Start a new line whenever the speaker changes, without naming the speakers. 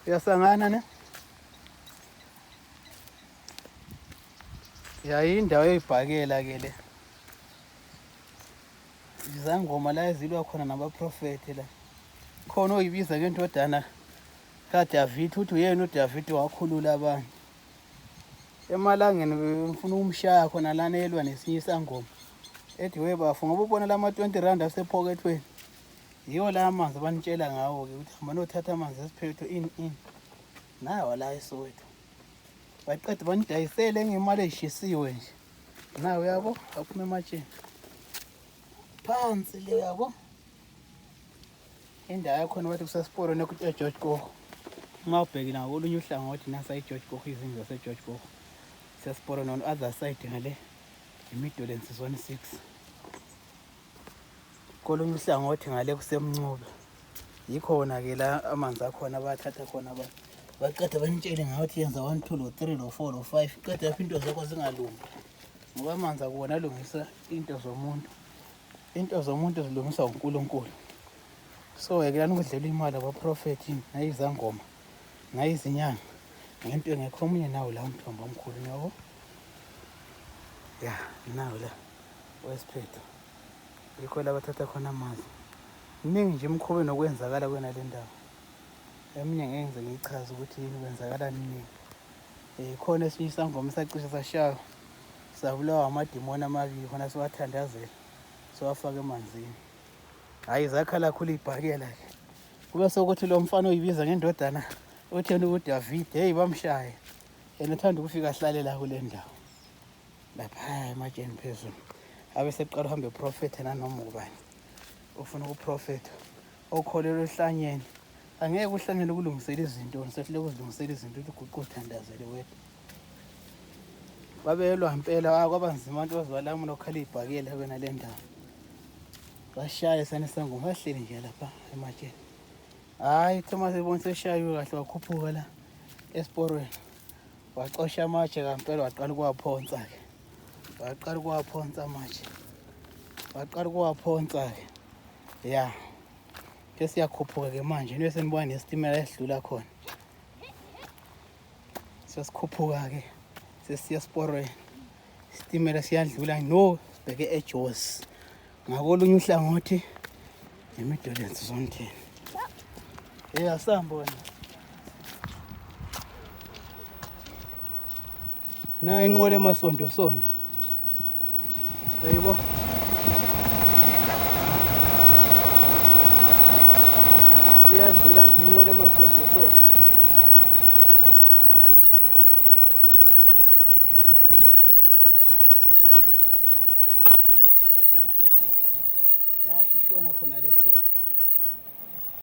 Uyasangana ne? Yayindawo eyibhakela ke le. Izangoma la ezilwa khona nabaprofeti la. Khona oyibiza ke indodana kaDavid uthi uyena uDavid wakhulula abantu. Emalangeni ngifuna umshaya khona lana elwa nesinye isangoma. Ethi webafu ngoba ubona lama 20 rand asephokethweni. Yiyo la amanzi banitshela ngawo ke ukuthi hamba nothatha amanzi esiphetho in. Nawa la eSoweto. Baqeda banidayisele ngemali eshisiwe nje. Nawe yabo aphuma ematsheni. Phansi le yabo. Indawo yakhona bathi kusasiporo nokuthi eGeorge Koko. Uma ubheki nawo olunye uhlangothi nasa eGeorge Koko izindlu zaseGeorge Koko. Sasiporo on other side ngale iMidlands zone 6. Kolunye uhlangothi ngale kusemncube. Yikhona ke la amanzi akhona bathatha khona abantu. Baqeda banitshele ngathi yenza 1 2 lo 3 lo 4 lo 5 qeda into zakho zingalungi. Ngoba amanzi akuwona alungisa into zomuntu. Into zomuntu zilungiswa uNkulunkulu. So ke lana ukudlela imali abaprofeti nayizangoma nayizinyanga ngento engekho omunye nawo la umthombo omkhulu yabo. Ya nawo la wesiphetho. Yikho la bathatha khona amanzi. Iningi nje imkhobe nokwenzakala kwena le ndawo. Eminye ngeke ngize ngichaze ukuthi yini kwenzakala nini. Khona esinye isangoma sacishe sashaya sabulawa amadimoni amabili khona siwathandazela siwafaka emanzini. Hayi zakhala khulu ibhakela ke. Kube sokuthi lo mfana oyibiza ngendodana uthi yena uDavid hey bamshaya. Yena uthanda ukufika ahlale la kule ndawo. Lapha ematsheni phezulu. Abe seqala uhambe eprofeti nanoma ubani. Ufuna ukuprofeta okholelwa ehlanyeni. Angeke uhlangene ukulungisela izinto ngisehlele ukuzilungisela izinto ukuthi uguqu uthandazele wedwa. Babelwa impela kwabanzima abantu bazwalamula okhala ibhakela kwena le ndawo. Bashaya sana isangoma bahleli nje lapha ematsheni. Hayi Thomas ebona seshayiwe kahle wakhuphuka la esiporweni. Wacosha amatshe kampela waqala ukuwaphonsa ke. Waqala ukuwaphonsa amatshe. Waqala ukuwaphonsa ke. Ya. Ke siyakhuphuka ke manje niwe senibona nesitimela esidlula khona. Sesikhuphuka ke. Sesiya esiporweni. Isitimela siyadlula no sibheke eJozi. Ngakolunye uhlangothi eMidlands zone 10. Asambona. Na inqola emasondo. Uyibo? Iyadlula nje inqola emasondo. Yashishona khona le Jozi.